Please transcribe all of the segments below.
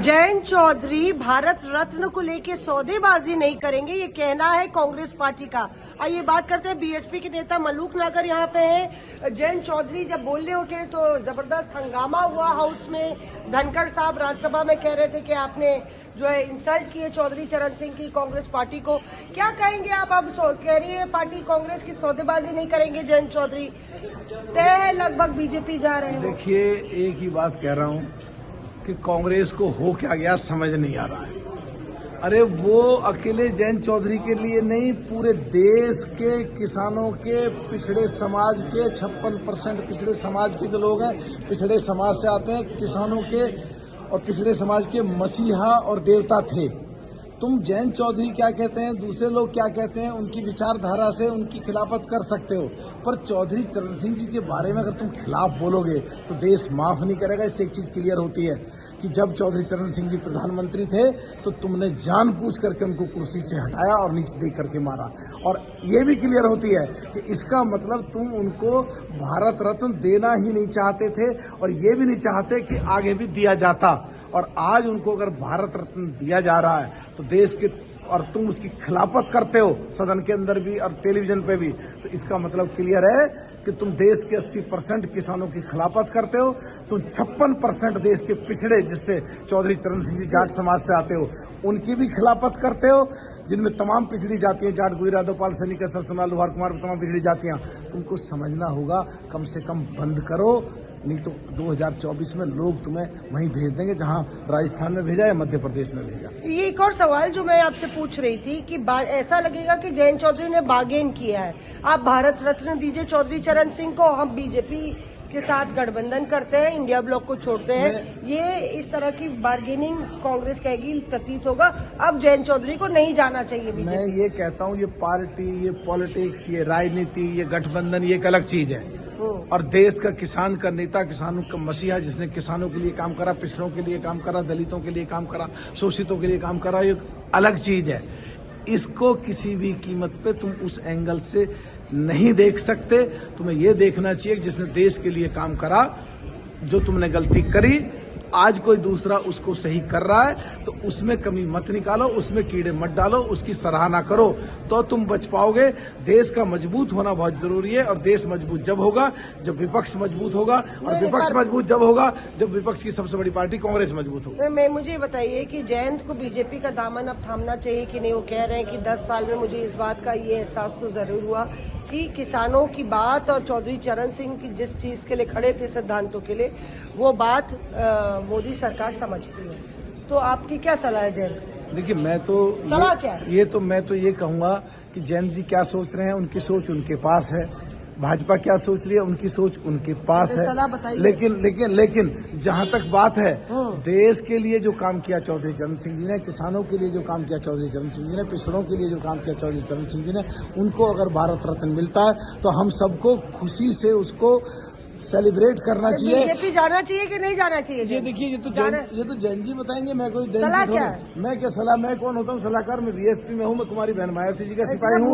जयंत चौधरी भारत रत्न को लेकर सौदेबाजी नहीं करेंगे, ये कहना है कांग्रेस पार्टी का। आइए बात करते हैं, बीएसपी के नेता मलूक नागर यहाँ पे हैं। जयंत चौधरी जब बोलने उठे तो जबरदस्त हंगामा हुआ हाउस में। धनखड़ साहब राज्यसभा में कह रहे थे कि आपने जो है इंसल्ट की है चौधरी चरण सिंह की कांग्रेस पार्टी को। क्या कहेंगे आप? अब कह रही है पार्टी कांग्रेस की सौदेबाजी नहीं करेंगे जयंत चौधरी, तय लगभग बीजेपी जा रहे हैं। देखिए, एक ही बात कह रहा हूँ कि कांग्रेस को हो क्या गया समझ नहीं आ रहा है। अरे वो अकेले जयंत चौधरी के लिए नहीं, पूरे देश के किसानों के, पिछड़े समाज के 56% पिछड़े समाज के जो लोग हैं, पिछड़े समाज से आते हैं, किसानों के और पिछड़े समाज के मसीहा और देवता थे। तुम जयंत चौधरी क्या कहते हैं, दूसरे लोग क्या कहते हैं, उनकी विचारधारा से उनकी खिलाफत कर सकते हो, पर चौधरी चरण सिंह जी के बारे में अगर तुम खिलाफ बोलोगे तो देश माफ नहीं करेगा। इससे एक चीज क्लियर होती है कि जब चौधरी चरण सिंह जी प्रधानमंत्री थे तो तुमने जानबूझ करके उनको कुर्सी से हटाया और नीचे दे करके मारा। और ये भी क्लियर होती है कि इसका मतलब तुम उनको भारत रत्न देना ही नहीं चाहते थे और ये भी नहीं चाहते कि आगे भी दिया जाता। और आज उनको अगर भारत रत्न दिया जा रहा है तो देश के, और तुम उसकी खिलाफत करते हो सदन के अंदर भी और टेलीविजन पे भी, तो इसका मतलब क्लियर है कि तुम देश के 80% किसानों की खिलाफत करते हो। तुम 56% देश के पिछड़े, जिससे चौधरी चरण सिंह जी जाट समाज से आते हो, उनकी भी खिलाफत करते हो, जिनमें तमाम पिछड़ी जातियां, जाट, गुजरा, दोपाल, सैनिक, सरसोना, लोहार, कुमार, तमाम पिछड़ी जातियां। तुमको समझना होगा, कम से कम बंद करो, नहीं तो 2024 में लोग तुम्हें वहीं भेज देंगे जहां राजस्थान में भेजा या मध्य प्रदेश में भेजा। ये एक और सवाल जो मैं आपसे पूछ रही थी कि ऐसा लगेगा कि जयंत चौधरी ने बार्गेन किया है। आप भारत रत्न दीजिए चौधरी चरण सिंह को, हम बीजेपी के साथ गठबंधन करते हैं, इंडिया ब्लॉक को छोड़ते हैं। ये इस तरह की बार्गेनिंग कांग्रेस कहेगी, प्रतीत होगा अब जयंत चौधरी को नहीं जाना चाहिए बीजेपी। मैं ये कहता हूँ, ये पार्टी, ये पॉलिटिक्स, ये राजनीति, ये गठबंधन, ये एक अलग चीज है। और देश का किसान का नेता, किसानों का मसीहा, जिसने किसानों के लिए काम करा, पिछड़ों के लिए काम करा, दलितों के लिए काम करा, शोषितों के लिए काम करा, ये अलग चीज है। इसको किसी भी कीमत पे तुम उस एंगल से नहीं देख सकते। तुम्हें ये देखना चाहिए कि जिसने देश के लिए काम करा, जो तुमने गलती करी, आज कोई दूसरा उसको सही कर रहा है तो उसमें कमी मत निकालो, उसमें कीड़े मत डालो, उसकी सराहना करो तो तुम बच पाओगे। देश का मजबूत होना बहुत जरूरी है और देश मजबूत जब होगा जब विपक्ष मजबूत होगा, और विपक्ष मजबूत जब होगा जब विपक्ष की सबसे बड़ी पार्टी कांग्रेस मजबूत होगी। मुझे बताइए कि जयंत को बीजेपी का दामन अब थामना चाहिए कि नहीं? वो कह रहे हैं कि 10 साल में मुझे इस बात का ये एहसास तो जरूर हुआ कि किसानों की बात और चौधरी चरण सिंह की जिस चीज के लिए खड़े थे, सिद्धांतों के लिए, वो बात मोदी सरकार समझती है। तो आपकी क्या सलाह है जयंत को? देखिए, मैं तो सलाह क्या है? मैं तो ये कहूंगा कि जयंत जी क्या सोच रहे हैं, उनकी सोच उनके पास है। भाजपा क्या सोच रही है, उनकी सोच उनके पास है। सलाह बताइए। लेकिन जहां तक बात है, देश के लिए जो काम किया चौधरी चरण सिंह जी ने, किसानों के लिए जो काम किया चौधरी चरण सिंह जी ने, पिछड़ों के लिए जो काम किया चौधरी चरण सिंह जी ने, उनको अगर भारत रत्न मिलता है तो हम सबको खुशी से उसको सेलिब्रेट करना चाहिए। बीजेपी जाना चाहिए कि नहीं जाना चाहिए? ये देखिए, ये तो जैन जी बताएंगे। मैं कोई सलाह क्या है? मैं क्या सलाह, मैं कौन होता हूँ सलाहकार? मैं बीएसपी में हूँ, मैं कुमारी बहन मायावती जी का सिपाही हूँ।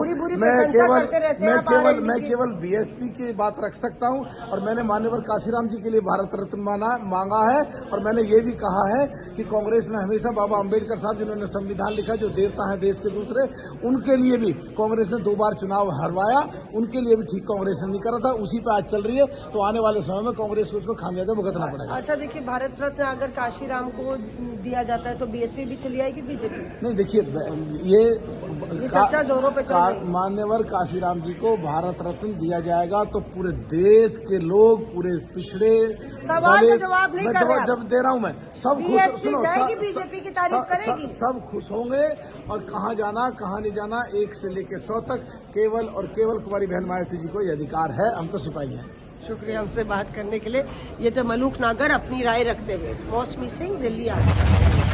मैं केवल बीएसपी की बात रख सकता हूँ। और मैंने मान्यवर काशीराम जी के लिए भारत रत्न मांगा है। और मैंने ये भी कहा है कि कांग्रेस ने हमेशा बाबा अम्बेडकर साहब, जिन्होंने संविधान लिखा, जो देवता है देश के दूसरे, उनके लिए भी कांग्रेस ने 2 बार चुनाव हरवाया, उनके लिए भी ठीक कांग्रेस ने नहीं करा था, उसी पे आज चल रही है। तो आने वाले समय में कांग्रेस को उसको खामियाजा भुगतना पड़ेगा। अच्छा, देखिए, भारत रत्न अगर काशीराम को दिया जाता है तो बीएसपी भी चली आएगी बीजेपी? नहीं, देखिए, ये चर्चा जोरों पे चल रही है। मान्यवर काशीराम जी को भारत रत्न दिया जाएगा तो पूरे देश के लोग, पूरे पिछड़े, सवाल का जवाब नहीं कर रहा, जब दे रहा हूँ मैं, सब खुश, सुनो, बीजेपी की तारीफ करेगी, सब खुश होंगे। और कहाँ जाना कहाँ नहीं जाना, 1 से लेकर 100 तक केवल और केवल कुमारी बहन मायावती जी को ये अधिकार है। हम तो सिपाही हैं। शुक्रिया हमसे बात करने के लिए। ये तो मलूक नागर अपनी राय रखते हुए। मौसमी सिंह, दिल्ली आज।